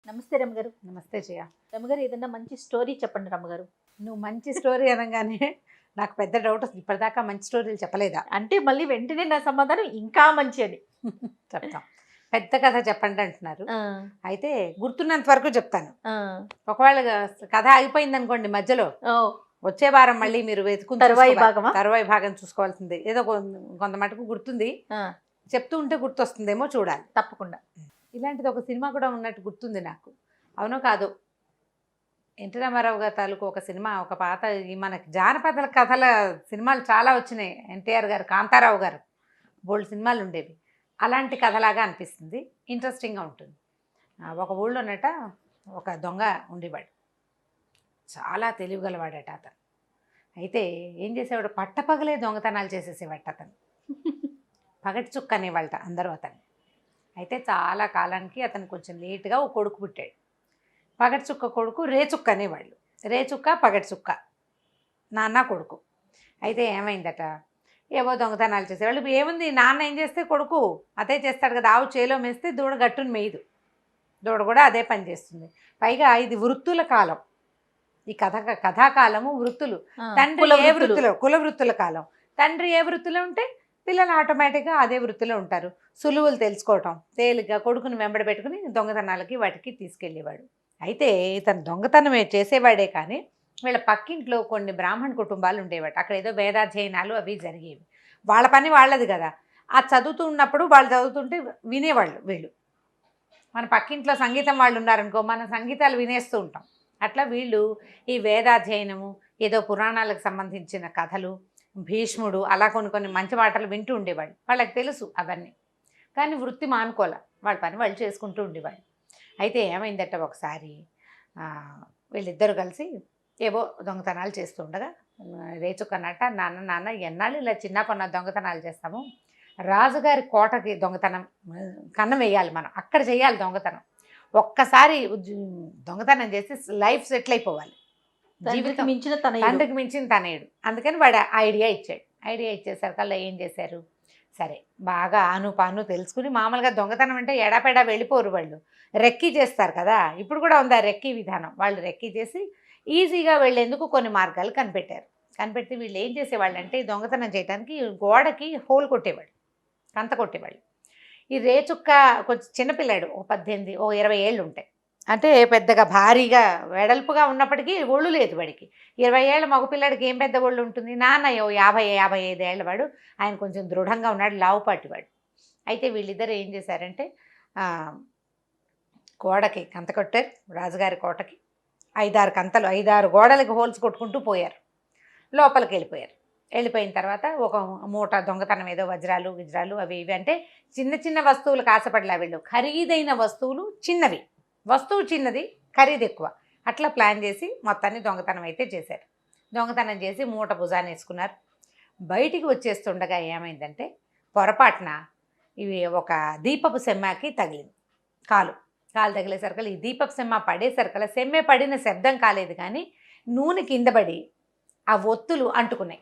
నమస్తే రమ్మగారు. నమస్తే జయ. రమ్మగారు ఏదన్నా మంచి స్టోరీ చెప్పండి రమ్మగారు. నువ్వు మంచి స్టోరీ అనగానే నాకు పెద్ద డౌట్ వస్తుంది. ఇప్పటిదాకా మంచి స్టోరీలు చెప్పలేదా? అంటే మళ్ళీ వెంటనే నా సమాధానం ఇంకా మంచి అని చెప్తాం. పెద్ద కథ చెప్పండి అంటున్నారు. అయితే గుర్తున్నంత వరకు చెప్తాను. ఒకవేళ కథ ఆగిపోయింది అనుకోండి మధ్యలో, వచ్చే వారం మళ్ళీ మీరు వెతుకుని తరువాయి భాగం చూసుకోవాల్సింది. ఏదో కొంత మటుకు గుర్తుంది, చెప్తూ ఉంటే గుర్తొస్తుందేమో చూడాలి. తప్పకుండా. ఇలాంటిది ఒక సినిమా కూడా ఉన్నట్టు గుర్తుంది నాకు. అవునో కాదు, ఎన్టీ రామారావు గారి తాలూకు ఒక సినిమా, ఒక పాత మనకి జానపద కథల సినిమాలు చాలా వచ్చినాయి. ఎన్టీఆర్ గారు, కాంతారావు గారు, బోల్డ్ సినిమాలు ఉండేవి. అలాంటి కథలాగా అనిపిస్తుంది, ఇంట్రెస్టింగ్గా ఉంటుంది. ఒక ఊళ్ళోనట ఒక దొంగ ఉండేవాడు, చాలా తెలివిగలవాడట అతను. అయితే ఏం చేసేవాడు, పట్టపగలే దొంగతనాలు చేసేసేవాడు అతను. పగటి చుక్క అనేవాళ్ళట అందరూ అతను. అయితే చాలా కాలానికి అతను కొంచెం లేటుగా ఒక కొడుకు పుట్టాడు. పగటి చుక్క కొడుకు రేచుక్క అనేవాళ్ళు. రేచుక్క పగటి చుక్క, నాన్న కొడుకు. అయితే ఏమైందట, ఏవో దొంగతనాలు చేసేవాళ్ళు. ఏముంది, నాన్న ఏం చేస్తే కొడుకు అదే చేస్తాడు కదా. ఆవు చేలో మేస్తే దూడ గట్టును మేయదు, దూడ కూడా అదే పని చేస్తుంది. పైగా ఇది వృత్తుల కాలం, ఈ కథాకాలము వృత్తులు. తండ్రి ఏ వృత్తిలో, కుల వృత్తుల కాలం. తండ్రి ఏ వృత్తిలో ఉంటే పిల్లలు ఆటోమేటిక్గా అదే వృత్తిలో ఉంటారు. సులువులు తెలుసుకోవటం, తేలిగ్గా కొడుకుని వెంబడి పెట్టుకుని దొంగతనాలకి వాటికి తీసుకెళ్ళేవాడు. అయితే ఇతను దొంగతనమే చేసేవాడే కానీ వీళ్ళ పక్కింట్లో కొన్ని బ్రాహ్మణ కుటుంబాలు ఉండేవాడు. అక్కడ ఏదో వేదాధ్యయనాలు అవి జరిగేవి. వాళ్ళ పని వాళ్ళది కదా. ఆ చదువుతూ ఉన్నప్పుడు వాళ్ళు చదువుతుంటే వినేవాళ్ళు వీళ్ళు. మన పక్కింట్లో సంగీతం వాళ్ళు ఉన్నారనుకో, మన సంగీతాలు వినేస్తూ ఉంటాం. అట్లా వీళ్ళు ఈ వేదాధ్యయనము, ఏదో పురాణాలకు సంబంధించిన కథలు, భీష్ముడు, అలా కొన్ని మంచి మాటలు వింటూ ఉండేవాళ్ళు. వాళ్ళకి తెలుసు అవన్నీ, కానీ వృత్తి మానుకోలే, వాళ్ళ పని వాళ్ళు చేసుకుంటూ ఉండేవాళ్ళు. అయితే ఏమైందట, ఒకసారి వీళ్ళిద్దరూ కలిసి ఏవో దొంగతనాలు చేస్తుండగా రేచుకన్నట్ట, నాన్న ఎన్నాళ్ళు ఇలా చిన్న కొన్న దొంగతనాలు చేస్తాము, రాజుగారి కోటకి దొంగతనం, కన్నం వేయాలి మనం, అక్కడ చేయాలి దొంగతనం. ఒక్కసారి దొంగతనం చేసి లైఫ్ సెటిల్ అయిపోవాలి, జీవితం తండ్రికి మించిన తనయుడు. అందుకని వాడు ఐడియా ఇచ్చాడు. ఐడియా ఇచ్చేసరికల్లా ఏం చేశారు, సరే బాగా ఆను తెలుసుకుని, మామూలుగా దొంగతనం అంటే ఎడాపెడా వెళ్ళిపోరు వాళ్ళు, రెక్కీ చేస్తారు కదా. ఇప్పుడు కూడా ఉంది ఆ రెక్కీ విధానం. వాళ్ళు రెక్కీ చేసి ఈజీగా వెళ్ళేందుకు కొన్ని మార్గాలు కనిపెట్టారు. కనిపెడితే వీళ్ళు ఏం చేసేవాళ్ళు అంటే, దొంగతనం చేయడానికి గోడకి హోల్ కొట్టేవాళ్ళు, కంత కొట్టేవాళ్ళు. ఈ రేచుక్క కొంచెం చిన్నపిల్లాడు, 18 20 ఏళ్ళు ఉంటాయి. అంటే పెద్దగా భారీగా వెడల్పుగా ఉన్నప్పటికీ ఒళ్ళు లేదు వాడికి. 20 ఏళ్ళ మగపిల్లాడికి ఏం పెద్ద ఒళ్ళు ఉంటుంది. నాన్న 50-55 ఏళ్ళ వాడు. ఆయన కొంచెం దృఢంగా ఉన్నాడు, లావుపాటి వాడు. అయితే వీళ్ళిద్దరు ఏం చేశారంటే, గోడకి కంత కొట్టారు, రాజుగారి కోటకి 5-6 కంతలు, 5-6 గోడలకి హోల్స్ కొట్టుకుంటూ పోయారు. లోపలికి వెళ్ళిపోయిన తర్వాత ఒక మూట దొంగతనం, ఏదో వజ్రాలు గిజ్రాలు అవి ఇవి, అంటే చిన్న వస్తువులకు ఆశపడలే వీళ్ళు. ఖరీదైన వస్తువులు చిన్నవి, వస్తువు చిన్నది, ఖరీదు ఎక్కువ. అట్లా ప్లాన్ చేసి మొత్తాన్ని దొంగతనం అయితే చేశారు. దొంగతనం చేసి మూట భుజాన్ని వేసుకున్నారు. బయటికి వచ్చేస్తుండగా ఏమైందంటే, పొరపాటున ఇవి ఒక దీపపు సెమ్మకి తగిలింది. కాలు తగిలేసరికల్లా, ఈ దీపపు సెమ్మ పడేసరికల్లా, సెమ్మె పడిన శబ్దం కాలేదు కానీ నూనె కింద పడి ఆ ఒత్తులు అంటుకున్నాయి.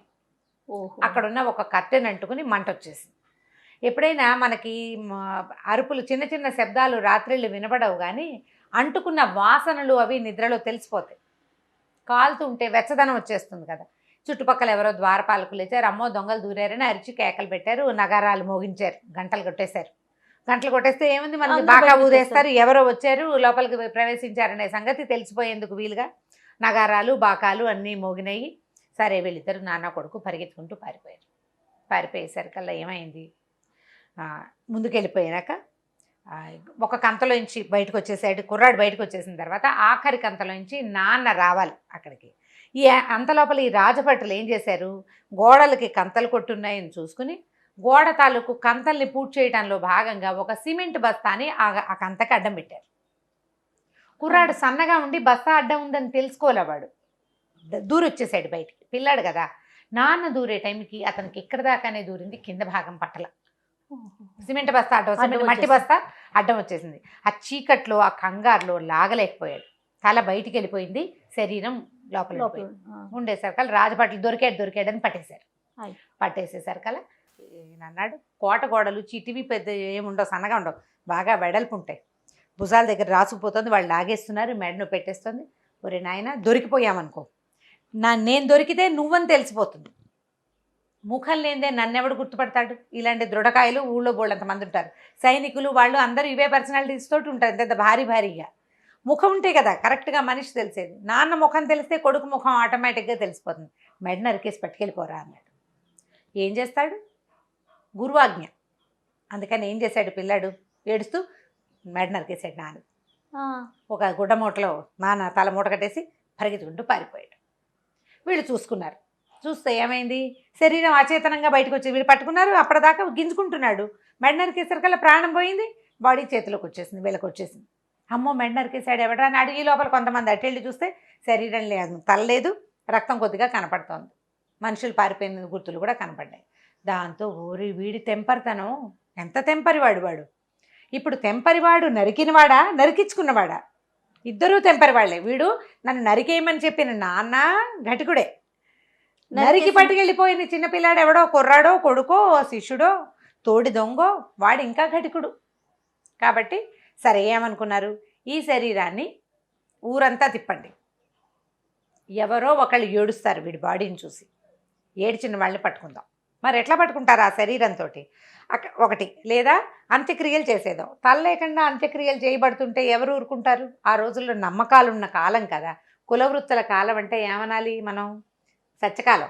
అక్కడున్న ఒక కట్టెను అంటుకుని మంట వచ్చేసింది. ఎప్పుడైనా మనకి అరుపులు, చిన్న శబ్దాలు రాత్రిళ్ళు వినపడవు, కానీ అంటుకున్న వాసనలు అవి నిద్రలో తెలిసిపోతాయి. కాలుతూ ఉంటే వెచ్చదనం వచ్చేస్తుంది కదా. చుట్టుపక్కల ఎవరో ద్వారపాలకులు లేచారు, అమ్మో దొంగలు దూరారని అరిచి కేకలు పెట్టారు, నగారాలు మోగించారు, గంటలు కొట్టేశారు. గంటలు కొట్టేస్తే ఏముంది, మనకి బాగా ఊదేస్తారు, ఎవరో వచ్చారు లోపలికి ప్రవేశించారనే సంగతి తెలిసిపోయేందుకు వీలుగా నగారాలు బాకాలు అన్నీ మోగినాయి. సరే వీళ్ళిద్దరు నాన్న కొడుకు పరిగెత్తుకుంటూ పారిపోయేసరికల్లా ఏమైంది, ముందుకెళ్ళిపోయాక ఒక కంతలోంచి బయటకు వచ్చేసాడు కుర్రాడు. బయటకు వచ్చేసిన తర్వాత ఆఖరి కంతలోంచి నాన్న రావాలి అక్కడికి. ఈ అంతలోపల ఈ రాజభటులు ఏం చేశారు, గోడలకి కంతలు కొట్టున్నాయని చూసుకుని గోడ తాలూకు కంతల్ని పూర్తి చేయడంలో భాగంగా ఒక సిమెంట్ బస్తాని ఆ కంతకి అడ్డం పెట్టారు. కుర్రాడు సన్నగా ఉండి బస్తా అడ్డం ఉందని తెలుసుకోలేవాడు, దూరొచ్చేసాడు బయటికి. పిల్లాడు కదా. నాన్న దూరే టైంకి అతనికి ఇక్కడ దాకానే దూరింది, కింద భాగం పట్టల. సిమెంట్ బస్తా అడ్డం, మట్టి బస్తా అడ్డం వచ్చేసింది. ఆ చీకట్లో, ఆ కంగారులో లాగలేకపోయాడు. తల బయటికి వెళ్ళిపోయింది, శరీరం లోపల ఉండేసరికల్ రాజభట్లు దొరికాడని పట్టేశారు. పట్టేసేసరికల అన్నాడు, కోట గోడలు చిటివి పెద్ద ఏముండవు, సన్నగా ఉండవు, బాగా వెడల్పు ఉంటాయి. భుజాల దగ్గర రాసుకుపోతుంది, వాళ్ళు లాగేస్తున్నారు, మెడను పెట్టేస్తుంది. ఒరే నాయన దొరికిపోయామనుకో, నేను దొరికితే నువ్వని తెలిసిపోతుంది. ముఖం లేనిదే నన్నెవడు గుర్తుపడతాడు? ఇలాంటి దృఢకాయలు ఊళ్ళో బోళ్ళంత మంది ఉంటారు. సైనికులు వాళ్ళు అందరూ ఇవే పర్సనాలిటీస్ తోటి ఉంటారు, ఎంత భారీగా. ముఖం ఉంటే కదా కరెక్ట్గా మనిషి తెలిసేది. నాన్న ముఖం తెలిస్తే కొడుకు ముఖం ఆటోమేటిక్గా తెలిసిపోతుంది. మెడ నరికేసి పట్టుకెళ్ళిపోరా అన్నాడు. ఏం చేస్తాడు? గురువాజ్ఞ. అందుకని ఏం చేశాడు పిల్లాడు? ఏడుస్తూ మెడ నరికేసాడు నాన్న. ఒక గుడ్డమూటలో నాన్న తల మూట కట్టేసి పరిగెత్తుకుంటూ పారిపోయాడు. వీళ్ళు చూసుకున్నారు. చూస్తే ఏమైంది? శరీరం అచేతనంగా బయటకు వచ్చి వీళ్ళు పట్టుకున్నారు. అప్పటిదాకా గింజుకుంటున్నాడు. మెడ నరికేసరికల్లా ప్రాణం పోయింది, బాడీ చేతిలోకి వచ్చేసింది, వీళ్ళకి వచ్చేసింది. అమ్మో మెడ నరికేసాడు ఎవడా అని అడిగి లోపల కొంతమంది అట్టెళ్ళి చూస్తే శరీరం లేదు, తల లేదు, రక్తం కొద్దిగా కనపడుతోంది. మనుషులు పారిపోయిన గుర్తులు కూడా కనపడ్డాయి. దాంతో ఓరి వీడి తెంపరితనం, ఎంత తెంపరివాడు వాడు. ఇప్పుడు తెంపరివాడు నరికినవాడా నరికించుకున్నవాడా? ఇద్దరూ తెంపరివాళ్లే. వీడు నన్ను నరికేయమని చెప్పిన నాన్న ఘటికుడే. నరికి పట్టుకెళ్ళిపోయిన చిన్నపిల్లాడు ఎవడో కుర్రాడో కొడుకో శిష్యుడో తోడి దొంగో వాడు ఇంకా ఘటికుడు. కాబట్టి సరే ఏమనుకున్నారు? ఈ శరీరాన్ని ఊరంతా తిప్పండి, ఎవరో ఒకళ్ళు ఏడుస్తారు వీడి బాడీని చూసి, ఏడ్చిన వాళ్ళని పట్టుకుందాం. మరి ఎట్లా పట్టుకుంటారు ఆ శరీరంతో? ఒకటి లేదా అంత్యక్రియలు చేసేదాం. తల లేకుండా అంత్యక్రియలు చేయబడుతుంటే ఎవరు ఊరుకుంటారు? ఆ రోజుల్లో నమ్మకాలున్న కాలం కదా, కులవృత్తుల కాలం అంటే ఏమనాలి మనం? సత్యకాలం.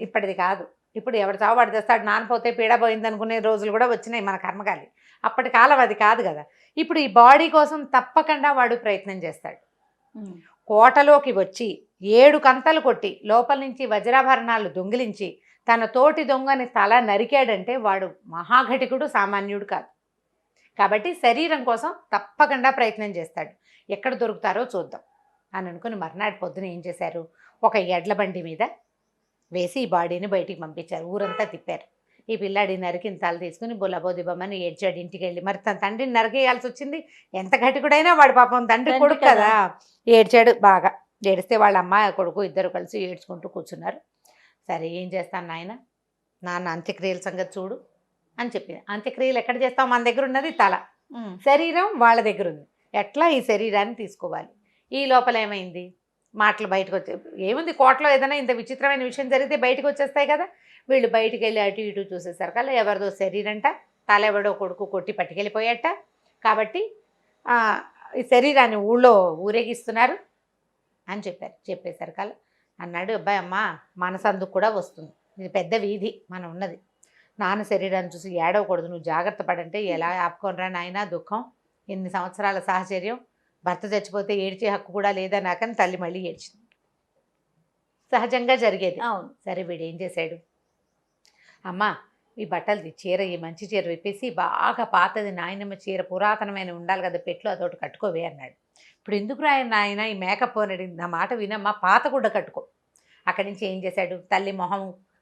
ఇప్పటిది కాదు. ఇప్పుడు ఎవరు చావుబాటు చేస్తాడు, నానపోతే పీడ పోయింది అనుకునే రోజులు కూడా వచ్చినాయి మన కర్మకాలి. అప్పటి కాలం అది కాదు కదా. ఇప్పుడు ఈ బాడీ కోసం తప్పకుండా వాడు ప్రయత్నం చేస్తాడు. కోటలోకి వచ్చి 7 కంతలు కొట్టి లోపల నుంచి వజ్రాభరణాలు దొంగిలించి తన తోటి దొంగని తల నరికాడంటే వాడు మహాఘటికుడు, సామాన్యుడు కాదు. కాబట్టి శరీరం కోసం తప్పకుండా ప్రయత్నం చేస్తాడు. ఎక్కడ దొరుకుతారో చూద్దాం అని అనుకుని మర్నాడు పొద్దున ఏం చేశారు? ఒక ఎడ్ల బండి మీద వేసి ఈ బాడీని బయటికి పంపించారు. ఊరంతా తిప్పారు. ఈ పిల్లాడి నరికిన తల తీసుకుని బొల్లబోదిబమ్మని ఏడ్చాడు ఇంటికి వెళ్ళి. మరి తన తండ్రిని నరికేయాల్సి వచ్చింది. ఎంత ఘటికుడైనా వాడు పాపం తండ్రి కొడుకు కదా. ఏడ్చాడు బాగా. ఏడిస్తే వాళ్ళ అమ్మ కొడుకు ఇద్దరు కలిసి ఏడ్చుకుంటూ కూర్చున్నారు. సరే ఏం చేస్తాను నాన్న అంత్యక్రియల సంగతి చూడు అని చెప్పింది. అంత్యక్రియలు ఎక్కడ చేస్తాం? మన దగ్గర ఉన్నది తల, శరీరం వాళ్ళ దగ్గర ఉంది. ఎట్లా ఈ శరీరాన్ని తీసుకోవాలి? ఈ లోపల ఏమైంది? మాటలు బయటకు వచ్చే ఏముంది, కోటలో ఏదైనా ఇంత విచిత్రమైన విషయం జరిగితే బయటకు వచ్చేస్తాయి కదా. వీళ్ళు బయటికి వెళ్ళి అటు ఇటు చూసేసరికల్లా ఎవరిదో శరీరంట, తల ఎవడో కొడుకు కొట్టి పట్టుకెళ్ళిపోయాట. కాబట్టి ఈ శరీరాన్ని ఊళ్ళో ఊరేగిస్తున్నారు అని చెప్పారు. చెప్పేసరికల్లా అన్నాడు, అబ్బాయి అమ్మ మనసందుకు కూడా వస్తుంది, ఇది పెద్ద వీధి మనం ఉన్నది, నాన్న శరీరాన్ని చూసి ఏడవకూడదు, నువ్వు జాగ్రత్త పడంటే ఎలా ఆపుకోనరా నాయన దుఃఖం, ఎన్ని సంవత్సరాల సాహచర్యం, భర్త చచ్చిపోతే ఏడ్చే హక్కు కూడా లేదా నాకని తల్లి మళ్ళీ ఏడ్చింది. సహజంగా జరిగేది. అవును. సరే వీడు ఏం చేశాడు? అమ్మ ఈ బట్టలు చీర, ఈ మంచి చీర విప్పేసి బాగా పాతది నాయనమ్మ చీర పురాతనమైన ఉండాలి కదా పెట్లు, అదొకటి కట్టుకోవే అన్నాడు. ఇప్పుడు ఎందుకు నాయన ఈ మేకప్ అని నా మాట వినమ్మా, పాత గుడ్డ కట్టుకో. అక్కడి నుంచి ఏం చేశాడు? తల్లి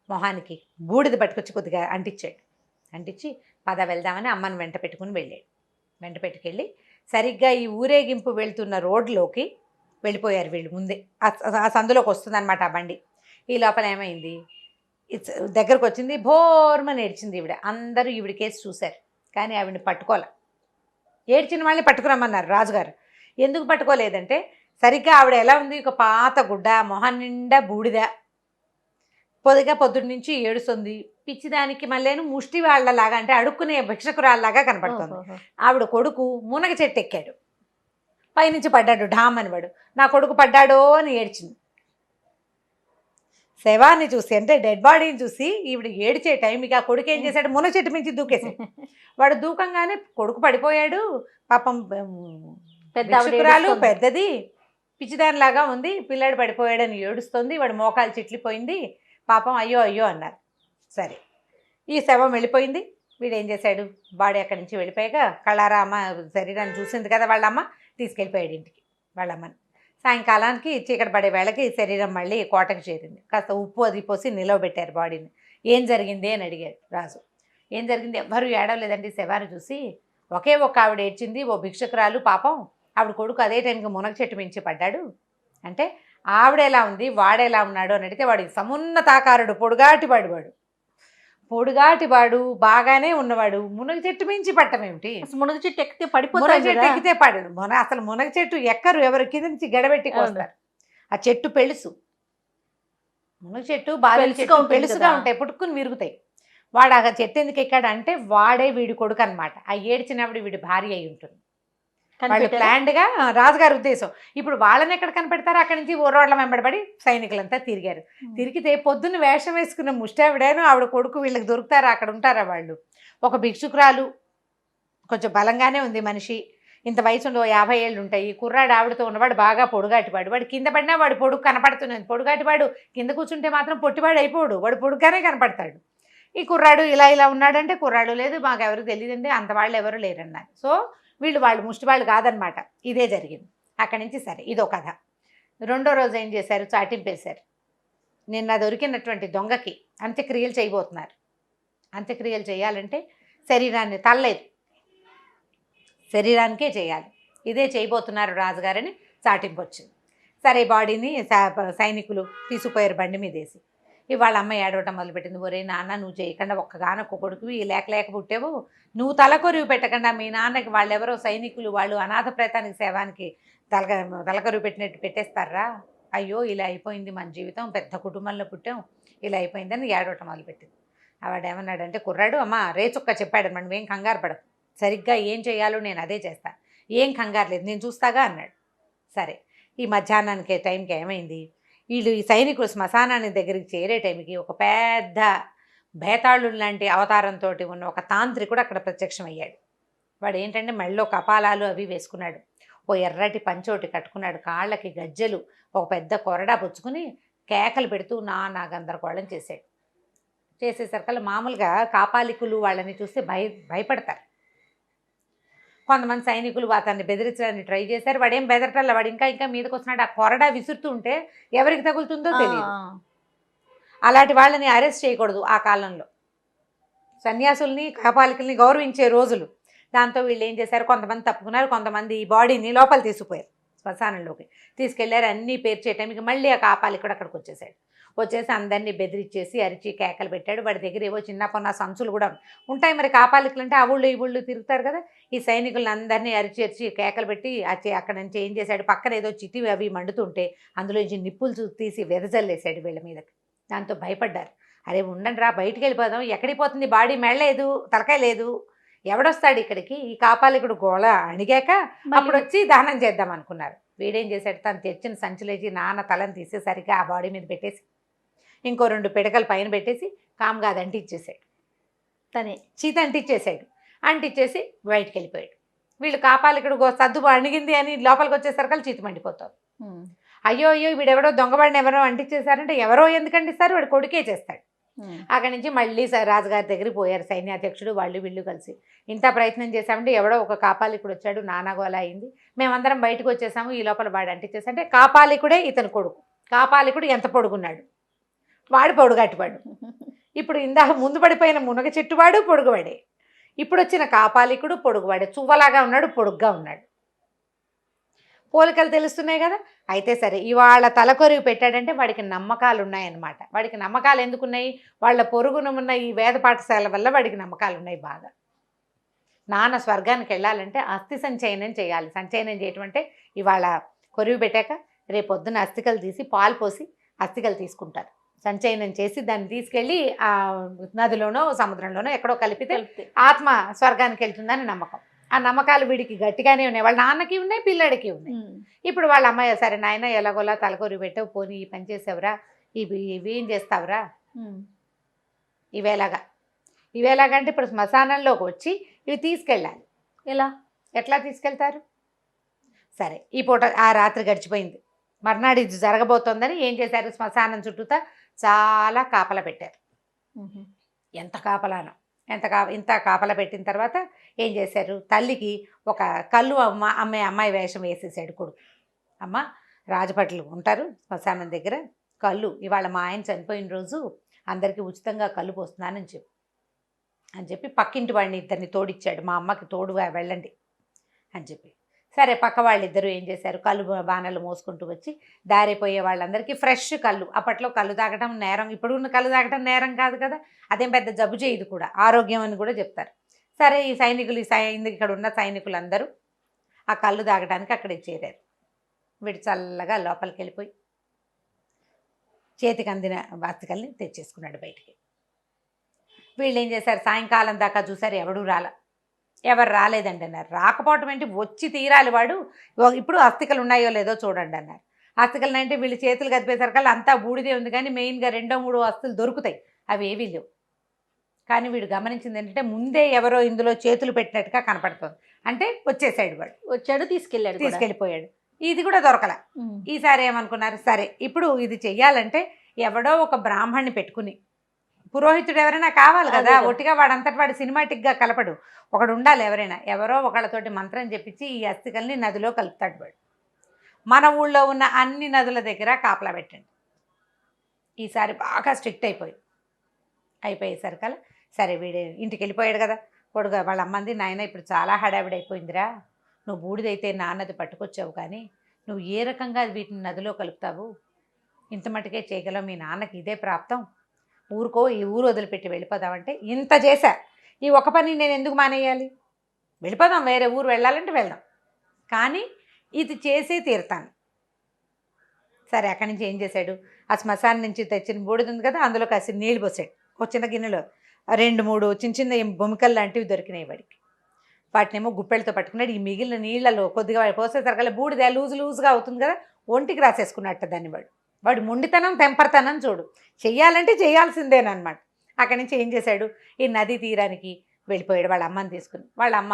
మొహానికి బూడిద పట్టుకొచ్చి కొద్దిగా అంటించాడు. అంటించి పద వెళ్దామని అమ్మను వెంట పెట్టుకుని వెళ్ళాడు. వెంట పెట్టుకెళ్ళి సరిగ్గా ఈ ఊరేగింపు వెళ్తున్న రోడ్లోకి వెళ్ళిపోయారు వీళ్ళు. ముందే ఆ సందులోకి వస్తుందన్నమాట ఆ బండి. ఈ లోపల ఏమైంది? దగ్గరకు వచ్చింది, భోర్మని ఏడ్చింది ఈవిడ. అందరూ ఈవిడ కేసు చూశారు, కానీ ఆవిడని పట్టుకోలే. ఏడ్చిన వాళ్ళని పట్టుకురమ్మన్నారు రాజుగారు. ఎందుకు పట్టుకోలేదంటే సరిగ్గా ఆవిడ ఎలా ఉంది? ఒక పాత గుడ్డ, మొహం నిండా బూడిద, పొద్దుటి నుంచి ఏడుస్తుంది. పిచ్చిదానికి మళ్ళీను ముష్టి వాళ్ళలాగా, అంటే అడుక్కునే భిక్షకురాల్లాగా కనపడుతుంది. ఆవిడ కొడుకు మునగ చెట్టు ఎక్కాడు, పైనుంచి పడ్డాడు ఢామ్ అని. వాడు నా కొడుకు పడ్డాడో అని ఏడ్చింది. శవాన్ని చూసి, అంటే డెడ్ బాడీని చూసి ఈవిడ ఏడిచే టైంకి ఆ కొడుకు ఏం చేశాడు? మునగ చెట్టు మించి దూకేశాడు. వాడు దూకంగానే కొడుకు పడిపోయాడు. పాపం భిక్షకురాలు పెద్దది, పిచ్చిదానిలాగా ఉంది, పిల్లాడు పడిపోయాడని ఏడుస్తుంది. వాడు మోకాలు చిట్లిపోయింది. పాపం అయ్యో అయ్యో అన్నారు. సరే ఈ శవం వెళ్ళిపోయింది. వీడు ఏం చేశాడు? బాడీ అక్కడి నుంచి వెళ్ళిపోయాక కళ్ళారా అమ్మ శరీరాన్ని చూసింది కదా వాళ్ళమ్మ, తీసుకెళ్ళిపోయాడు ఇంటికి వాళ్ళమ్మని. సాయంకాలానికి చీకటి పడే వేళకి శరీరం మళ్ళీ కోటకు చేరింది. కాస్త ఉప్పు అది పోసి నిలవబెట్టారు బాడీని. ఏం జరిగింది అని అడిగారు రాజు. ఏం జరిగింది? ఎవ్వరూ ఏడవలేదండి. శవాన్ని చూసి ఒకే ఒక ఆవిడ ఏడ్చింది, ఓ భిక్షకురాలు. పాపం ఆవిడ కొడుకు అదే టైంకి మునగ చెట్టు మించి పడ్డాడు. అంటే ఆవిడ ఎలా ఉంది, వాడెలా ఉన్నాడు అని అడిగితే వాడికి సమున్నతాకారుడు, పొడుగాటి వాడు. పొడుగాటి వాడు బాగానే ఉన్నవాడు మునగ చెట్టు మించి పట్టం ఏమిటి? అసలు మునగ చెట్టు ఎక్కితే మునగ పడిపోతాయి చెట్టు కదా. ఎక్కితే పడదు. అసలు మునగ చెట్టు ఎక్కరు, ఎవరు కింద నుంచి గడబెట్టి అవును. కోస్తారు. ఆ చెట్టు పెళుసు. మునగ చెట్టు బాదం పెళుసుగా చెట్టు ఉంటుంది పెళుసుగా కదా. ఉంటాయి, పుట్టుకుని విరుగుతాయి. వాడు ఆ చెట్టు ఎందుకు ఎక్కాడంటే వాడే వీడి కొడుకు అనమాట. ఆ ఏడ్చినప్పుడు వీడి భార్య అయి ఉంటుంది. వాళ్ళు కనిపెట్టారా? ప్లాన్డ్గా రాజుగారి ఉద్దేశం. ఇప్పుడు వాళ్ళని ఎక్కడ కనిపెడతారు? అక్కడి నుంచి రోడ్ల వెంబడబడి సైనికులంతా తిరిగారు. తిరిగితే పొద్దున్న వేషం వేసుకున్న ముష్టావిడాను ఆవిడ కొడుకు వీళ్ళకి దొరుకుతారా? అక్కడ ఉంటారా వాళ్ళు? ఒక భిక్షుకురాలు, కొంచెం బలంగానే ఉంది మనిషి, ఇంత వయసులో 50 ఏళ్ళు ఉంటాయి. కుర్రాడు ఆవిడతో ఉన్నవాడు బాగా పొడుగాటివాడు. వాడు కింద పడినా వాడు పొడుగు కనపడుతున్నది. పొడుగాటివాడు కింద కూర్చుంటే మాత్రం పొట్టివాడు అయిపోడు, వాడు పొడుగ్గానే కనపడతాడు. ఈ కుర్రాడు ఇలా ఇలా ఉన్నాడంటే కుర్రాడు లేదు, మాకెవరు తెలియదండి, అంత వాళ్ళు ఎవరు లేరన్నారు. సో వాళ్ళు ముష్టి వాళ్ళు కాదనమాట. ఇదే జరిగింది. అక్కడి నుంచి సరే ఇదో కథ. రెండో రోజు ఏం చేశారు? చాటింపేశారు. నిన్న దొరికినటువంటి దొంగకి అంత్యక్రియలు చేయబోతున్నారు. అంత్యక్రియలు చేయాలంటే శరీరాన్ని తల్లేదు, శరీరానికే చేయాలి. ఇదే చేయబోతున్నారు రాజుగారని చాటింపు వచ్చింది. సరే బాడీని సైనికులు తీసుకుపోయారు బండి మీద వేసి. ఇవాళ అమ్మాయి ఏడవటం మొదలుపెట్టింది. ఒరే నాన్న, నువ్వు చేయకుండా ఒక్కగానొక్క కొడుకువి, లేక పుట్టావు, నువ్వు తలకొరివి పెట్టకుండా మీ నాన్నకి వాళ్ళెవరో సైనికులు, వాళ్ళు అనాథ ప్రేతానికి సేవానికి తలకొరివి పెట్టినట్టు పెట్టేస్తారా? అయ్యో ఇలా అయిపోయింది మన జీవితం, పెద్ద కుటుంబంలో పుట్టాం, ఇలా అయిపోయిందని ఏడవటం మొదలుపెట్టింది. ఆవిడేమన్నాడంటే, కుర్రాడు అమ్మ రేచుక్క చెప్పాడు, నువ్వేం కంగారు పడకు, సరిగ్గా ఏం చేయాలో నేను అదే చేస్తాను, ఏం కంగారు లేదు, నేను చూస్తాగా అన్నాడు. సరే ఈ మధ్యాహ్నానికి టైంకి ఏమైంది? వీళ్ళు ఈ సైనికులు శ్మశానాన్ని దగ్గరికి చేరే టైంకి ఒక పెద్ద భేతాళు లాంటి అవతారంతో ఉన్న ఒక తాంత్రికుడు అక్కడ ప్రత్యక్షం అయ్యాడు. వాడు ఏంటంటే మెళ్ళలో కపాలాలు అవి వేసుకున్నాడు, ఓ ఎర్రటి పంచోటి కట్టుకున్నాడు, కాళ్ళకి గజ్జెలు, ఒక పెద్ద కొరడా పుచ్చుకుని కేకలు పెడుతూ నా గందరగోళం చేశాడు. చేసేసరికల్లా మామూలుగా కాపాలికులు వాళ్ళని చూస్తే భయపడతారు. కొంతమంది సైనికులు అతన్ని బెదిరించడానికి ట్రై చేశారు. వాడేం బెదరటల్లా, వాడు ఇంకా మీదకి వస్తున్నాడు. ఆ కొరడా విసురుతూ ఉంటే ఎవరికి తగులుతుందో తెలియదు. అలాంటి వాళ్ళని అరెస్ట్ చేయకూడదు ఆ కాలంలో. సన్యాసుల్ని కాపాలికుల్ని గౌరవించే రోజులు. దాంతో వీళ్ళు ఏం చేశారు, కొంతమంది తప్పుకున్నారు, కొంతమంది ఈ బాడీని లోపల తీసుకుపోయారు, శ్మశానంలోకి తీసుకెళ్లారు. అన్నీ పేర్చే టైంకి మళ్ళీ ఆ కాపాలికుడు అక్కడికి వచ్చేసి అందరినీ బెదిరించేసి అరిచి కేకలు పెట్టాడు. వాడి దగ్గర ఏవో చిన్న పొన్న సంచులు కూడా ఉంటాయి. మరి కాపాలికులు అంటే ఆ ఊళ్ళు ఈ ఊళ్ళు తిరుగుతారు కదా. ఈ సైనికులను అందరినీ అరిచి కేకలు పెట్టి అక్కడ నుంచి ఏం చేశాడు, పక్కన ఏదో చితి అవి మండుతుంటే అందులోంచి నిప్పులు తీసి వెదజల్లేశాడు వీళ్ళ మీదకి. దాంతో భయపడ్డారు. అరే ఉండండి రా, బయటికి వెళ్ళిపోదాం, ఎక్కడికి పోతుంది, బాడీ మెళ్ళలేదు, తలకాయ లేదు, ఎవడొస్తాడు ఇక్కడికి? ఈ కాపాలికుడు గోళ అణిగాక అప్పుడు వచ్చి దహనం చేద్దాం అనుకున్నారు. వీడేం చేశాడు, తను తెచ్చిన సంచులేసి నాన్న తలని తీసేసరికి ఆ బాడీ మీద పెట్టేసి ఇంకో 2 పిడకలు పైన పెట్టేసి కామ్గా అది అంటించేసాడు. తనే చీత అంటించేసి బయటికి వెళ్ళిపోయాడు. వీళ్ళు కాపాలికుడు సద్దు అణిగింది అని లోపలికి వచ్చేసరికి చీత మండిపోతారు. అయ్యో వీడెవడో దొంగవాడిని ఎవరో అంటించేశారంటే, ఎవరో ఎందుకు అంటిస్తారు, వాడు కొడుకే చేస్తాడు. అక్కడి నుంచి మళ్ళీ రాజుగారి దగ్గరికి పోయారు సైన్యాధ్యక్షుడు, వాళ్ళు వీళ్ళు కలిసి. ఇంత ప్రయత్నం చేశామంటే ఎవడో ఒక కాపాలికుడు వచ్చాడు, నానాగోల అయింది, మేమందరం బయటకు వచ్చేసాము, ఈ లోపల వాడు అంటించేసి. అంటే కాపాలికుడే ఇతను కొడుకు. కాపాలికుడు ఎంత పొడుగున్నాడు, వాడు పొడుగట్టువాడు. ఇప్పుడు ముందు పడిపోయిన మునగ చెట్టువాడు పొడుగువాడే, ఇప్పుడు వచ్చిన కాపాలికుడు పొడుగువాడే, చువ్వలాగా ఉన్నాడు, పొడుగ్గా ఉన్నాడు. పోలికలు తెలుస్తున్నాయి కదా. అయితే సరే ఇవాళ తలకొరివి పెట్టాడంటే వాడికి నమ్మకాలు ఉన్నాయన్నమాట. వాడికి నమ్మకాలు ఎందుకున్నాయి? వాళ్ళ పొరుగున ఉన్న ఈ వేద పాఠశాల వల్ల వాడికి నమ్మకాలు ఉన్నాయి బాగా. నాన్న స్వర్గానికి వెళ్ళాలంటే అస్థి సంచయనం చేయాలి. సంచయనం చేయటం అంటే ఇవాళ కొరివి పెట్టాక రేపొద్దున అస్థికలు తీసి పాలు పోసి అస్థికలు తీసుకుంటారు. సంచయనం చేసి దాన్ని తీసుకెళ్ళి ఆ నదిలోనో సముద్రంలోనో ఎక్కడో కలిపితే ఆత్మ స్వర్గానికి వెళ్తుందని నమ్మకం. ఆ నమ్మకాలు వీడికి గట్టిగానే ఉన్నాయి. వాళ్ళ నాన్నకి ఉన్నాయి, పిల్లడికి ఉన్నాయి. ఇప్పుడు వాళ్ళ అమ్మాయి సరే నాయన ఎలాగోలా తలకొరి పెట్టావు, పోనీ ఈ పని చేసావురా, ఇవి ఏం చేస్తావురా, ఇవేలాగా అంటే ఇప్పుడు శ్మశానంలోకి వచ్చి ఇవి తీసుకెళ్ళాలి. ఎట్లా తీసుకెళ్తారు? సరే ఈ పూట ఆ రాత్రి గడిచిపోయింది. మర్నాడు ఇది జరగబోతోందని ఏం చేశారు, శ్మశానం చుట్టూతా చాలా కాపలా పెట్టారు. ఎంత కాపలానో, ఇంత కాపలా పెట్టిన తర్వాత ఏం చేశారు, తల్లికి ఒక కళ్ళు అమ్మాయి వేషం వేసేసాడు కొడుకు. అమ్మ రాజభటులు ఉంటారు శ్మశానం దగ్గర, కళ్ళు ఇవాళ మా ఆయన చనిపోయిన రోజు అందరికీ ఉచితంగా కళ్ళు పోస్తున్నానని చెప్పి పక్కింటి వాడిని ఇద్దరిని తోడిచ్చాడు, మా అమ్మకి తోడుగా వెళ్ళండి అని చెప్పి. సరే పక్క వాళ్ళిద్దరూ ఏం చేశారు, కళ్ళు బాణాలు మోసుకుంటూ వచ్చి దారిపోయే వాళ్ళందరికీ ఫ్రెష్ కళ్ళు. అప్పట్లో కళ్ళు తాగటం నేరం, ఇప్పుడు ఉన్న కళ్ళు తాగటం నేరం కాదు కదా, అదేం పెద్ద జబ్బు చేయదు కూడా, ఆరోగ్యం అని కూడా చెప్తారు. సరే ఈ సైనికులు ఇక్కడ ఉన్న సైనికులందరూ ఆ కళ్ళు తాగడానికి అక్కడికి చేరారు. వీడు చల్లగా లోపలికి వెళ్ళిపోయి చేతికి అందిన అస్తికల్ని తెచ్చేసుకున్నాడు బయటికి. వీళ్ళు ఏం చేశారు, సాయంకాలం దాకా చూసారు, ఎవరు రాలేదండి అన్నారు. రాకపోవటం ఏంటి, వచ్చి తీరాలి వాడు, ఇప్పుడు అస్థికలు ఉన్నాయో లేదో చూడండి అన్నారు. అస్థికలు అంటే వీళ్ళు చేతులు కదిపేసరికల్లా అంతా బూడిదే ఉంది, కానీ మెయిన్గా 2-3 అస్థులు దొరుకుతాయి, అవి ఏవీ లేవు. కానీ వీడు గమనించింది ఏంటంటే ముందే ఎవరో ఇందులో చేతులు పెట్టినట్టుగా కనపడుతుంది. అంటే వచ్చేసాడు వాడు, వచ్చాడు, తీసుకెళ్ళిపోయాడు. ఇది కూడా దొరకల. ఈసారి ఏమనుకున్నారు, సరే ఇప్పుడు ఇది చెయ్యాలంటే ఎవడో ఒక బ్రాహ్మణ్ణి పెట్టుకుని, పురోహితుడు ఎవరైనా కావాలి కదా, ఒట్టిగా వాడంతటి వాడు సినిమాటిక్గా కలపడు, ఒకడు ఉండాలి ఎవరైనా, ఎవరో ఒకళ్ళతోటి మంత్రం చెప్పించి ఈ అస్థికల్ని నదిలో కలుపుతాడు వాడు. మన ఊళ్ళో ఉన్న అన్ని నదుల దగ్గర కాపలా పెట్టండి. ఈసారి బాగా స్ట్రిక్ట్ అయిపోయేసరికల్లా సరే వీడు ఇంటికి వెళ్ళిపోయాడు కదా, కొడుగా వాళ్ళ అమ్మంది, నాయన ఇప్పుడు చాలా హడావిడైపోయిందిరా, నువ్వు బూడిదైతే నాన్నది పట్టుకొచ్చావు, కానీ నువ్వు ఏ రకంగా వీటిని నదిలో కలుపుతావు, ఇంత మటుకే చేయగలవు, మీ నాన్నకి ఇదే ప్రాప్తం, ఊరుకో, ఈ ఊరు వదిలిపెట్టి వెళ్ళిపోదామంటే ఇంత చేశా, ఈ ఒక పని నేను ఎందుకు మానేయాలి, వెళ్ళిపోదాం, వేరే ఊరు వెళ్ళాలంటే వెళ్దాం, కానీ ఇది చేసి తీరుతాను. సరే అక్కడి నుంచి ఏం చేశాడు, ఆ శ్మశానం నుంచి తెచ్చిన బూడిద ఉంది కదా, అందులో కాసి నీళ్ళు పోసాడు. ఒక చిన్న గిన్నెలో 2-3 చిన్న బొమ్మికలు లాంటివి దొరికినాయి వాడికి. వాటినేమో గుప్పెళ్ళతో పట్టుకున్నాడు. ఈ మిగిలిన నీళ్ళలో కొద్దిగా పోసేసరికల్లా బూడిద లూజుగా అవుతుంది కదా, ఒంటికి రాసేసుకున్నట్టు దాన్ని వాడు మొండితనం, తెంపర్తనం చూడు, చెయ్యాలంటే చేయాల్సిందేనమాట. అక్కడి నుంచి ఏం చేశాడు, ఈ నది తీరానికి వెళ్ళిపోయాడు వాళ్ళ అమ్మని తీసుకుని. వాళ్ళ అమ్మ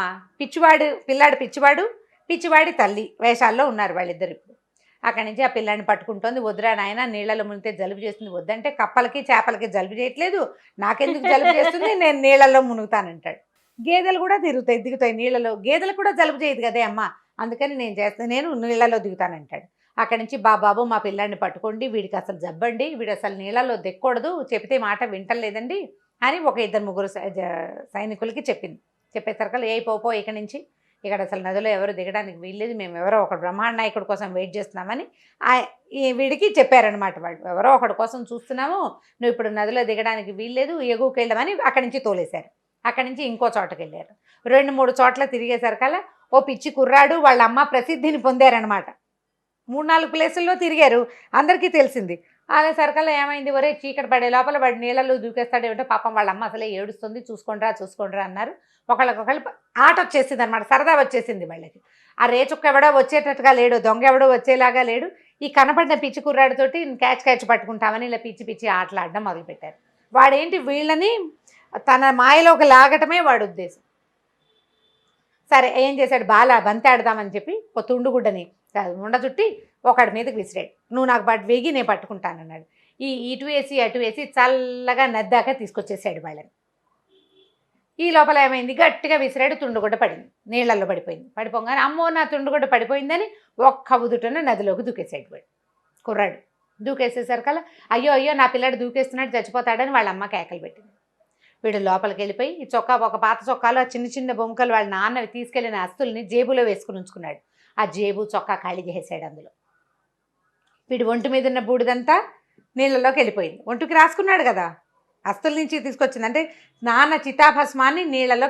పిచ్చివాడి తల్లి వేషాల్లో ఉన్నారు వాళ్ళిద్దరు. ఇప్పుడు అక్కడి నుంచి ఆ పిల్లాడిని పట్టుకుంటోంది, వద్దురా నాయన, నీళ్ళలో మునిగితే జలుబు చేస్తుంది, వద్దంటే కప్పలకి చేపలకి జలుబు చేయట్లేదు, నాకెందుకు జలుబు చేస్తుంది, నేను నీళ్ళల్లో మునుగుతానంటాడు. గేదెలు కూడా దిగుతాయి నీళ్ళలో, గేదెలు కూడా జలుబు చేయదు కదే అమ్మ, అందుకని నేను నీళ్ళలో దిగుతానంటాడు. అక్కడి నుంచి బాబు మా పిల్లాడిని పట్టుకోండి, వీడికి అసలు జబ్బండి, వీడు అసలు నీళ్ళలో దిక్కకూడదు, చెప్తే మాట వింటలేదండి అని ఒక 2-3 సైనికులకి చెప్పేసరికల్లా ఏ పోపో ఇక్కడి నుంచి, ఇక్కడ అసలు నదిలో ఎవరు దిగడానికి వీల్లేదు, మేము ఎవరో ఒక బ్రహ్మాండ నాయకుడి కోసం వెయిట్ చేస్తున్నామని వీడికి చెప్పారనమాట. వాళ్ళు ఎవరో ఒకడి కోసం చూస్తున్నాము, నువ్వు ఇప్పుడు నదిలో దిగడానికి వీల్లేదు, ఎగువకి వెళ్ళమని అక్కడి నుంచి తోలేశారు. అక్కడి నుంచి ఇంకో చోటకి వెళ్ళారు. 2-3 చోట్ల తిరిగేసరికల్లా ఓ పిచ్చి కుర్రాడు వాళ్ళ అమ్మ ప్రసిద్ధిని పొందారనమాట. 3-4 ప్లేసుల్లో తిరిగారు, అందరికీ తెలిసింది. అదే సరికల్లా ఏమైంది, ఒరే చీకటి పడే లోపల వాడు నీళ్ళలో దూకేస్తాడేమిటో, పాపం వాళ్ళ అమ్మ అసలే ఏడుస్తుంది, చూసుకోండిరా అన్నారు. ఒకళ్ళకొకళ్ళు ఆట వచ్చేసింది అనమాట, సరదా వచ్చేసింది వాళ్ళకి. ఆ రేచుక్క ఎవడో వచ్చేటట్టుగా లేడు, దొంగ ఎవడో వచ్చేలాగా లేడు. ఈ కనపడిన పిచ్చి కుర్రాడితోటి క్యాచ్ పట్టుకుంటామని ఇలా పిచ్చి ఆటలాడడం మొదలుపెట్టారు. వాడేంటి వీళ్ళని తన మాయలోకి లాగటమే వాడి ఉద్దేశం. సరే ఏం చేశాడు, బంతి ఆడదామని చెప్పి ఒక తుండుగుడ్డని ఉండ చుట్టి ఒకడి మీదకి విసిరాడు. నువ్వు నాకు వేగి నేను పట్టుకుంటానన్నాడు. ఇటు వేసి అటు వేసి చల్లగా నద్దాక తీసుకొచ్చేసాడు వాళ్ళని. ఈ లోపల ఏమైంది, గట్టిగా విసిరాడు, తుండుగుడ్డ పడింది, నీళ్ళల్లో పడిపోగానే అమ్మో నా తుండుగుడ్డ పడిపోయిందని ఒక్క ఉదుటన నదిలోకి దూకేసాడు వాడు కుర్రాడు. దూకేసేసరికల్లా అయ్యో నా పిల్లాడు దూకేస్తున్నాడు, చచ్చిపోతాడని వాళ్ళ అమ్మ కేకలు పెట్టింది. వీడు లోపలికి వెళ్ళిపోయి ఈ ఒక పాత చొక్కాలో చిన్న బొమ్మకలు వాళ్ళ నాన్నవి తీసుకెళ్లిన అస్తుల్ని జేబులో వేసుకుని ఉంచుకున్నాడు. ఆ జేబు చొక్కా ఖాళీ చేసేసాడు. అందులో వీడు ఒంటి మీద ఉన్న బూడిదంతా నీళ్ళలోకి వెళ్ళిపోయింది. ఒంటికి రాసుకున్నాడు కదా, అస్తుల నుంచి తీసుకొచ్చింది, అంటే నాన్న చితాభస్మాన్ని నీళ్ళలో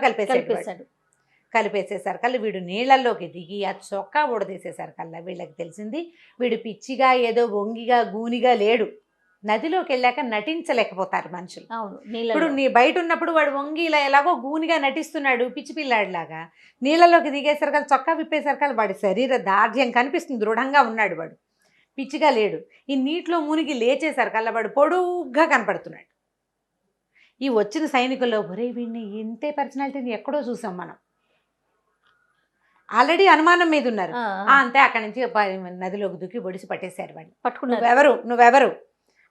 కలిపేసేసరికల్లా వీడు నీళ్ళల్లోకి దిగి ఆ చొక్కా ఊడదీసేసరికల్లా వీళ్ళకి తెలిసింది వీడు పిచ్చిగా ఏదో వంగిగా గూనిగా లేడు. నదిలోకి వెళ్ళాక నటించలేకపోతారు మనుషులు. ఇప్పుడు నీ బయట ఉన్నప్పుడు వాడు వంగి ఇలా ఎలాగో గూనిగా నటిస్తున్నాడు పిచ్చి పిల్లాడిలాగా, నీళ్ళలోకి దిగేసరికల్ చొక్కా విప్పేసరికల్ వాడి శరీర దార్ఢ్యం కనిపిస్తుంది, దృఢంగా ఉన్నాడు, వాడు పిచ్చిగా లేడు. ఈ నీటిలో మునిగి లేచేసరికల్లా వాడు పొడుగ్గా కనపడుతున్నాడు. ఈ వచ్చిన సైనికుల్లో ఒరే వీడిని ఇంతే పర్సనాలిటీని ఎక్కడో చూసాం మనం, ఆల్రెడీ అనుమానం మీద ఉన్నారు. అంతే అక్కడి నుంచి నదిలోకి దూకి ఒడిసి పట్టేశారు వాడిని. నువ్వెవరు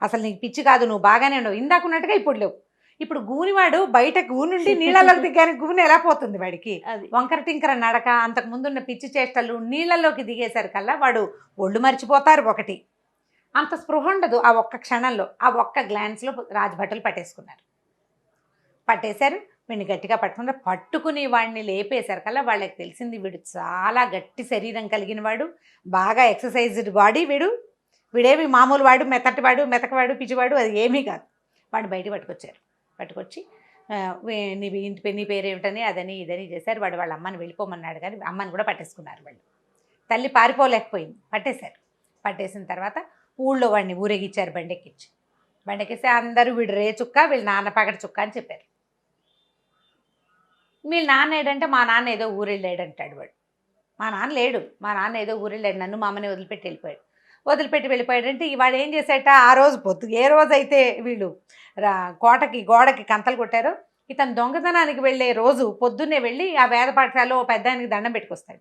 అసలు నీకు పిచ్చి కాదు, నువ్వు బాగానే ఉండవు, ఇందాకున్నట్టుగా ఇప్పుడు లేవు. ఇప్పుడు గూనివాడు బయట గూనుండి నీళ్ళలోకి దిగానికి గూని ఎలా పోతుంది వాడికి, వంకర టింకర నడక, అంతకు ముందున్న పిచ్చి చేష్టలు, నీళ్ళలోకి దిగేసరికల్లా వాడు ఒళ్ళు మర్చిపోతారు. ఒకటి అంత స్పృహ ఉండదు ఆ ఒక్క క్షణంలో, ఆ ఒక్క గ్లాన్స్లో రాజభటులు పట్టేశారు. వీడిని గట్టిగా పట్టుకుని వాడిని లేపేసరికల్లా వాళ్ళకి తెలిసింది వీడు చాలా గట్టి శరీరం కలిగిన వాడు, బాగా ఎక్సర్సైజ్డ్ బాడీ, వీడేమి మామూలు వాడు, మెతకవాడు, పిచ్చివాడు అది ఏమీ కాదు. వాడిని బయట పట్టుకొచ్చి నీ పేరేమిటని అదని ఇదని చేశారు. వాళ్ళ అమ్మని వెళ్ళిపోమన్నాడు, కానీ అమ్మని కూడా పట్టేసుకున్నారు వాళ్ళు. తల్లి పారిపోలేకపోయింది, పట్టేసిన తర్వాత ఊళ్ళో వాడిని ఊరేగిచ్చారు, బండెక్కిస్తే అందరూ వీడు రే చుక్క, వీళ్ళ నాన్న పగటి చుక్క అని చెప్పారు. వీళ్ళ నాన్న ఏడంటే మా నాన్న ఏదో ఊరెళ్ళాడు అంటాడు వాడు. మా నాన్న లేడు, మా నాన్న ఏదో ఊరెళ్ళాడు, నన్ను మా అమ్మని వదిలిపెట్టి వెళ్ళిపోయాడంటే వాడు ఏం చేశాట, ఆ రోజు ఏ రోజైతే వీళ్ళు గోడకి కంతలు కొట్టారో ఇతను దొంగతనానికి వెళ్ళే రోజు పొద్దున్నే వెళ్ళి ఆ వేద పాఠశాలలో పెద్ద ఆయనకి దండం పెట్టుకొస్తాడు.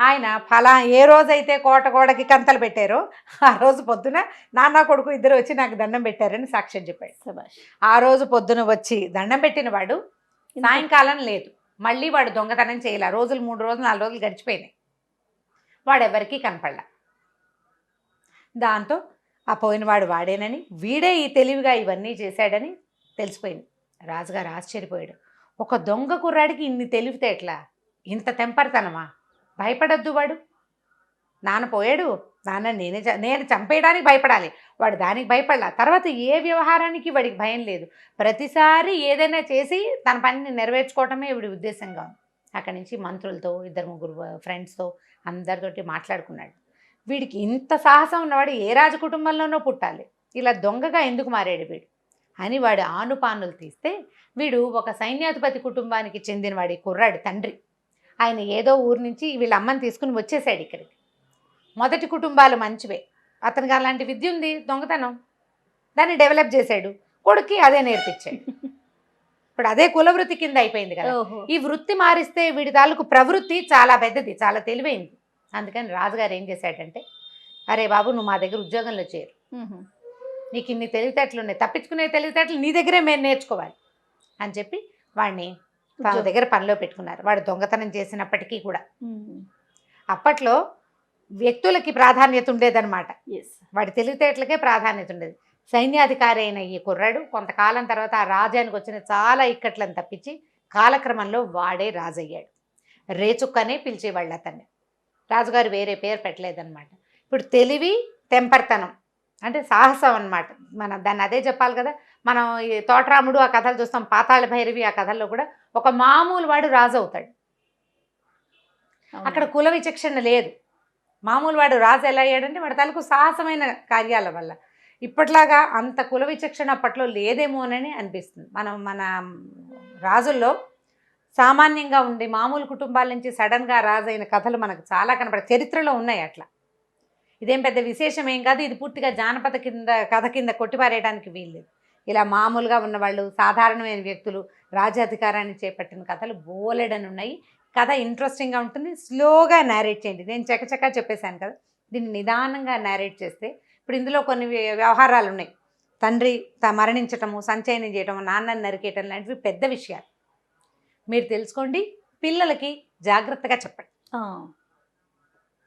ఆయన ఏ రోజైతే గోడకి కంతలు పెట్టారో ఆ రోజు పొద్దున నాన్న కొడుకు ఇద్దరు వచ్చి నాకు దండం పెట్టారని సాక్ష్యం చెప్పాడు. ఆ రోజు పొద్దున వచ్చి దండం పెట్టిన వాడు సాయంకాలం లేదు, మళ్ళీ వాడు దొంగతనం చేయలే. 3 రోజులు 4 రోజులు గడిచిపోయినాయి, వాడు ఎవరికీ కనపడలా. దాంతో ఆ పోయినవాడు వాడేనని, వీడే ఈ తెలివిగా ఇవన్నీ చేశాడని తెలిసిపోయింది. రాజుగారు ఆశ్చర్యపోయాడు. ఒక దొంగ కుర్రాడికి ఇన్ని తెలివితే ఎట్లా, ఇంత తెంపరతనమా? భయపడద్దు వాడు. నాన్న పోయాడు, నాన్న నేను చంపేయడానికి భయపడాలి, వాడు దానికి భయపడాల. తర్వాత ఏ వ్యవహారానికి వాడికి భయం లేదు, ప్రతిసారి ఏదైనా చేసి తన పనిని నెరవేర్చుకోవటమే వీడి ఉద్దేశంగా ఉంది. అక్కడి నుంచి మంత్రులతో 2-3 ఫ్రెండ్స్తో అందరితోటి మాట్లాడుకున్నాడు. వీడికి ఇంత సాహసం ఉన్నవాడు ఏ రాజ కుటుంబంలోనో పుట్టాలి, ఇలా దొంగగా ఎందుకు మారాడు వీడు అని వాడు ఆనుపానులు తీస్తే, వీడు ఒక సైన్యాధిపతి కుటుంబానికి చెందినవాడి కుర్రాడు తండ్రి. ఆయన ఏదో ఊరు నుంచి వీళ్ళ అమ్మని తీసుకుని వచ్చేసాడు ఇక్కడికి. మొదటి కుటుంబాలు మంచివే, అతనికి అలాంటి విద్య ఉంది, దొంగతనం, దాన్ని డెవలప్ చేశాడు, కొడుక్కి అదే నేర్పించాడు. ఇప్పుడు అదే కులవృత్తి కింద అయిపోయింది కదా. ఈ వృత్తి మారిస్తే వీడి తాలూకు ప్రవృత్తి చాలా పెద్దది, చాలా తెలివైంది. అందుకని రాజుగారు ఏం చేశాడంటే, అరే బాబు నువ్వు మా దగ్గర ఉద్యోగంలో చేరు, నీకు ఇన్ని తెలివితేటలు ఉన్నాయి, తప్పించుకునే తెలివితేటలు నీ దగ్గరే మేము నేర్చుకోవాలి అని చెప్పి వాడిని తన దగ్గర పనిలో పెట్టుకున్నారు. వాడు దొంగతనం చేసినప్పటికీ కూడా అప్పట్లో వ్యక్తులకి ప్రాధాన్యత ఉండేదన్నమాట, వాడి తెలివితేటలకే ప్రాధాన్యత ఉండేది. సైన్యాధికారి అయిన ఈ కుర్రాడు కొంతకాలం తర్వాత ఆ రాజ్యానికి వచ్చిన చాలా ఇక్కట్లను తప్పించి కాలక్రమంలో వాడే రాజయ్యాడు. రేచుక్కనే పిలిచేవాళ్ళు అతన్ని, రాజుగారు వేరే పేరు పెట్టలేదన్నమాట. ఇప్పుడు తెలివి తెంపర్తనం అంటే సాహసం అన్నమాట. మనం దాన్ని అదే చెప్పాలి కదా. మనం ఈ తోటరాముడు ఆ కథలు చూస్తాం, పాతాళ భైరవి ఆ కథల్లో కూడా ఒక మామూలు వాడు రాజు అవుతాడు. అక్కడ కుల విచక్షణ లేదు, మామూలు వాడు రాజు ఎలా అయ్యాడంటే వాడి తాలూకు సాహసమైన కార్యాల వల్ల. ఇప్పట్లాగా అంత కుల విచక్షణ అప్పట్లో లేదేమోనని అనిపిస్తుంది. మన రాజుల్లో సామాన్యంగా ఉండి మామూలు కుటుంబాల నుంచి సడన్గా రాజైన కథలు మనకు చాలా చరిత్రలో ఉన్నాయి. అట్లా ఇదేం పెద్ద విశేషం ఏం కాదు, ఇది పూర్తిగా జానపద కథ కింద కొట్టిపారేయడానికి వీల్లేదు. ఇలా మామూలుగా ఉన్నవాళ్ళు, సాధారణమైన వ్యక్తులు రాజ్యాధికారాన్ని చేపట్టిన కథలు బోలెడని ఉన్నాయి. కథ ఇంట్రెస్టింగ్గా ఉంటుంది, స్లోగా నేరేట్ చేయండి. నేను చకచకా చెప్పేశాను కదా, దీన్ని నిదానంగా నేరేట్ చేస్తే ఇప్పుడు ఇందులో కొన్ని వ్యవహారాలు ఉన్నాయి. తండ్రి మరణించటము, సంచయనం చేయటము, నాన్నని నరికేయటం లాంటివి పెద్ద విషయాలు. మీరు తెలుసుకోండి, పిల్లలకి జాగ్రత్తగా చెప్పండి.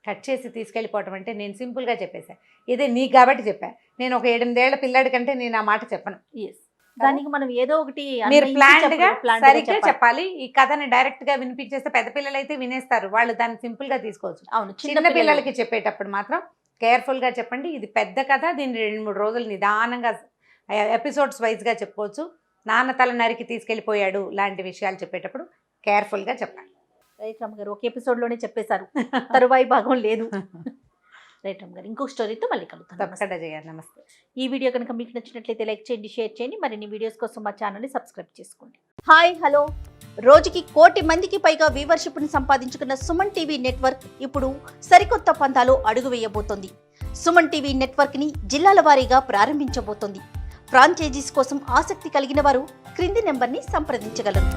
కట్ చేసి తీసుకెళ్ళిపోవటం అంటే నేను సింపుల్గా చెప్పేశాను, ఇదే నీకు కాబట్టి చెప్పాను. నేను ఒక 8 ఏళ్ల పిల్లాడి కంటే నేను ఆ మాట చెప్పను. దానికి మనం ఏదో ఒకటి మీరు ప్లాన్డ్గా సరిగ్గా చెప్పాలి. ఈ కథని డైరెక్ట్గా వినిపించేస్తే పెద్ద పిల్లలు అయితే వినేస్తారు, వాళ్ళు దాన్ని సింపుల్గా తీసుకోవచ్చు. అవును, చిన్న పిల్లలకి చెప్పేటప్పుడు మాత్రం కేర్ఫుల్గా చెప్పండి. ఇది పెద్ద కథ, దీన్ని 2-3 రోజులు నిదానంగా ఎపిసోడ్స్ వైజ్గా చెప్పుకోవచ్చు. నాన్న తల నరికి తీసుకెళ్ళిపోయాడు లాంటి విషయాలు చెప్పేటప్పుడు కేర్ఫుల్గా చెప్పాలి. రైట్ రమ్మ గారు, ఒక ఎపిసోడ్లోనే చెప్పేశారు, తరువాయి భాగం లేదు. రైట్ రమ్మ గారు, ఇంకొక స్టోరీతో మళ్ళీ కలుగుతాం. తప్పకుండా చేయాలి. నమస్తే. ఈ వీడియో కనుక మీకు నచ్చినట్లయితే లైక్ చేయండి, షేర్ చేయండి, మరిన్ని వీడియోస్ కోసం మా ఛానల్ని సబ్స్క్రైబ్ చేసుకోండి. హాయ్ హలో, రోజుకి 1 కోటి మందికి పైగా వ్యూవర్షిప్ని సంపాదించుకున్న సుమన్ టీవీ నెట్వర్క్ ఇప్పుడు సరికొత్త పంతాలో అడుగు వేయబోతోంది. సుమన్ టీవీ నెట్వర్క్ని జిల్లాల వారీగా ప్రారంభించబోతోంది. ఫ్రాంచైజీస్ కోసం ఆసక్తి కలిగిన వారు క్రింది నెంబర్ని సంప్రదించగలరు.